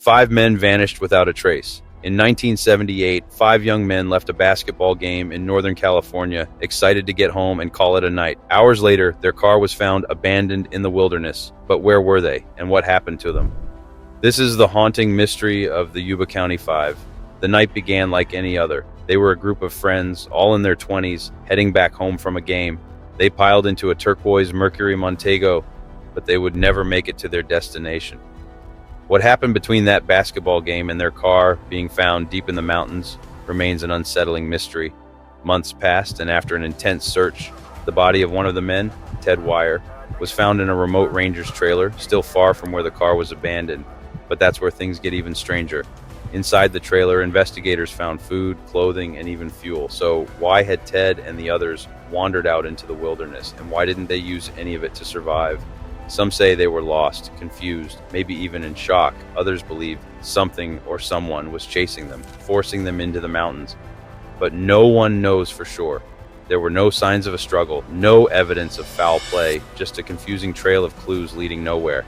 5 men vanished without a trace. In 1978, 5 young men left a basketball game in Northern California, excited to get home and call it a night. Hours later, their car was found abandoned in the wilderness. But where were they, and what happened to them? This is the haunting mystery of the Yuba County 5. The night began like any other. They were a group of friends, all in their 20s, heading back home from a game. They piled into a turquoise Mercury Montego, but they would never make it to their destination. What happened between that basketball game and their car being found deep in the mountains remains an unsettling mystery. Months passed, and after an intense search, the body of one of the men, Ted Wire, was found in a remote ranger's trailer, still far from where the car was abandoned. But that's where things get even stranger. Inside the trailer, investigators found food, clothing, and even fuel. So why had Ted and the others wandered out into the wilderness, and why didn't they use any of it to survive? Some say they were lost, confused, maybe even in shock. Others believe something or someone was chasing them, forcing them into the mountains. But no one knows for sure. There were no signs of a struggle, no evidence of foul play, just a confusing trail of clues leading nowhere.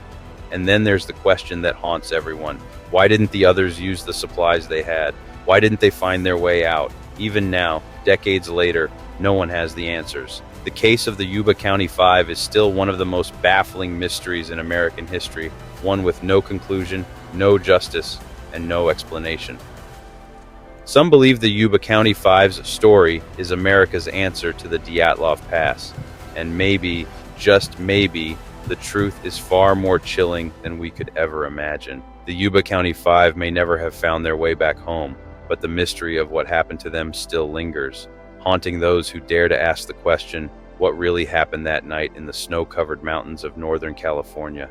And then there's the question that haunts everyone. Why didn't the others use the supplies they had? Why didn't they find their way out? Even now, decades later, no one has the answers. The case of the Yuba County 5 is still one of the most baffling mysteries in American history, one with no conclusion, no justice, and no explanation. Some believe the Yuba County 5's story is America's answer to the Dyatlov Pass, and maybe, just maybe, the truth is far more chilling than we could ever imagine. The Yuba County 5 may never have found their way back home, but the mystery of what happened to them still lingers, haunting those who dare to ask the question, what really happened that night in the snow-covered mountains of Northern California?